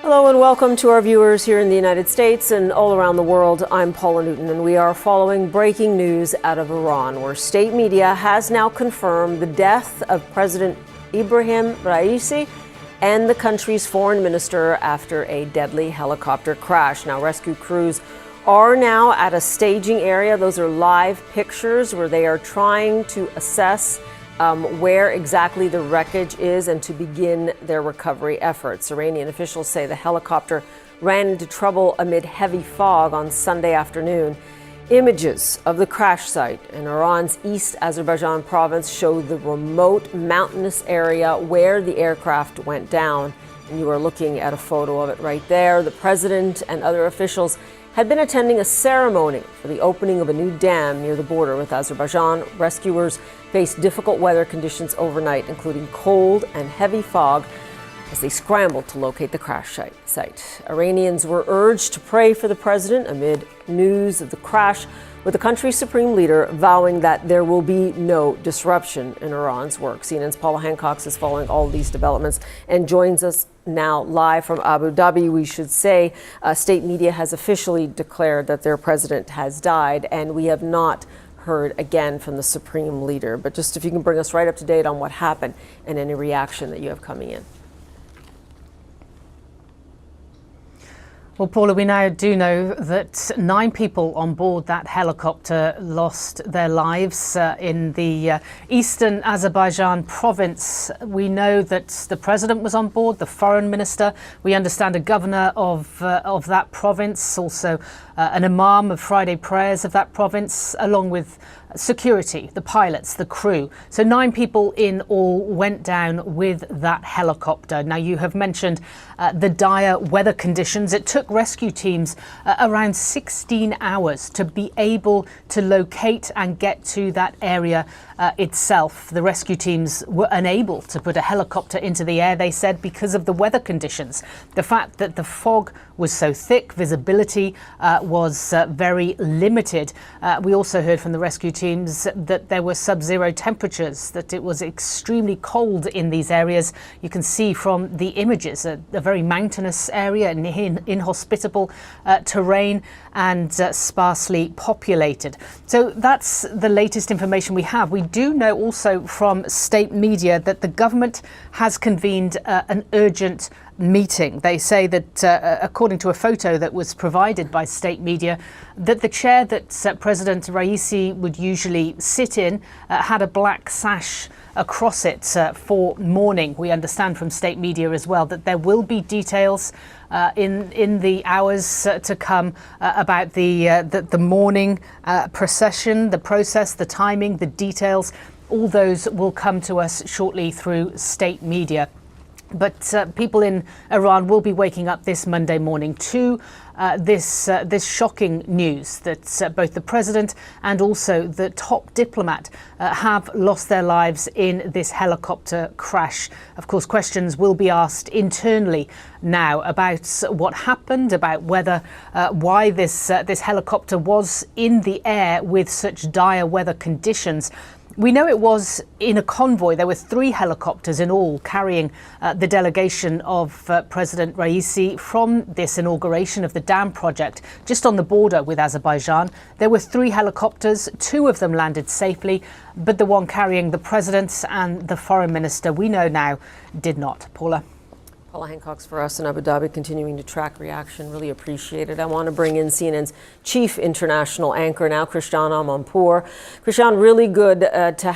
Hello and welcome to our viewers here in the United States and all around the world. I'm Paula Newton and we are following breaking news out of Iran, where state media has now confirmed the death of President Ebrahim Raisi and the country's foreign minister after a deadly helicopter crash. Now, rescue crews are now at a staging area. Those are live pictures where they are trying to assess where exactly the wreckage is and to begin their recovery efforts. Iranian officials say the helicopter ran into trouble amid heavy fog on Sunday afternoon. Images of the crash site in Iran's East Azerbaijan province show the remote mountainous area where the aircraft went down. And you are looking at a photo of it right there. The president and other officials had been attending a ceremony for the opening of a new dam near the border with Azerbaijan. Rescuers faced difficult weather conditions overnight, including cold and heavy fog, as they scrambled to locate the crash site. Iranians were urged to pray for the president amid news of the crash, with the country's supreme leader vowing that there will be no disruption in Iran's work. CNN's Paula Hancock is following all of these developments and joins us now live from Abu Dhabi. We should say state media has officially declared that their president has died, and we have not heard again from the supreme leader. But just if you can bring us right up to date on what happened and any reaction that you have coming in. Well, Paula, we now do know that 9 people on board that helicopter lost their lives in the eastern Azerbaijan province. We know that the president was on board, the foreign minister. We understand a governor of that province, also an imam of Friday prayers of that province, along with security, the pilots, the crew. So 9 people in all went down with that helicopter. Now, you have mentioned the dire weather conditions. It took rescue teams around 16 hours to be able to locate and get to that area itself. The rescue teams were unable to put a helicopter into the air, they said, because of the weather conditions. The fact that the fog was so thick, visibility was very limited. We also heard from the rescue teams that there were sub-zero temperatures, that it was extremely cold in these areas. You can see from the images a very mountainous area, inhospitable terrain and sparsely populated. So that's the latest information we have. We do know also from state media that the government has convened an urgent meeting. They say that, according to a photo that was provided by state media, that the chair that President Raisi would usually sit in had a black sash across it for mourning. We understand from state media as well that there will be details in the hours to come about the mourning procession, the process, the timing, the details. All those will come to us shortly through state media. But people in Iran will be waking up this Monday morning to this shocking news that both the president and also the top diplomat have lost their lives in this helicopter crash. Of course, questions will be asked internally now about what happened, about whether why this helicopter was in the air with such dire weather conditions. We know it was in a convoy. There were 3 helicopters in all carrying the delegation of President Raisi from this inauguration of the dam project just on the border with Azerbaijan. There were 3 helicopters. 2 of them landed safely, but the one carrying the president and the foreign minister, we know now, did not. Paula. Paula Hancock's for us in Abu Dhabi, continuing to track reaction. Really appreciate it. I want to bring in CNN's chief international anchor now, Christiane Amanpour. Christiane, really good to have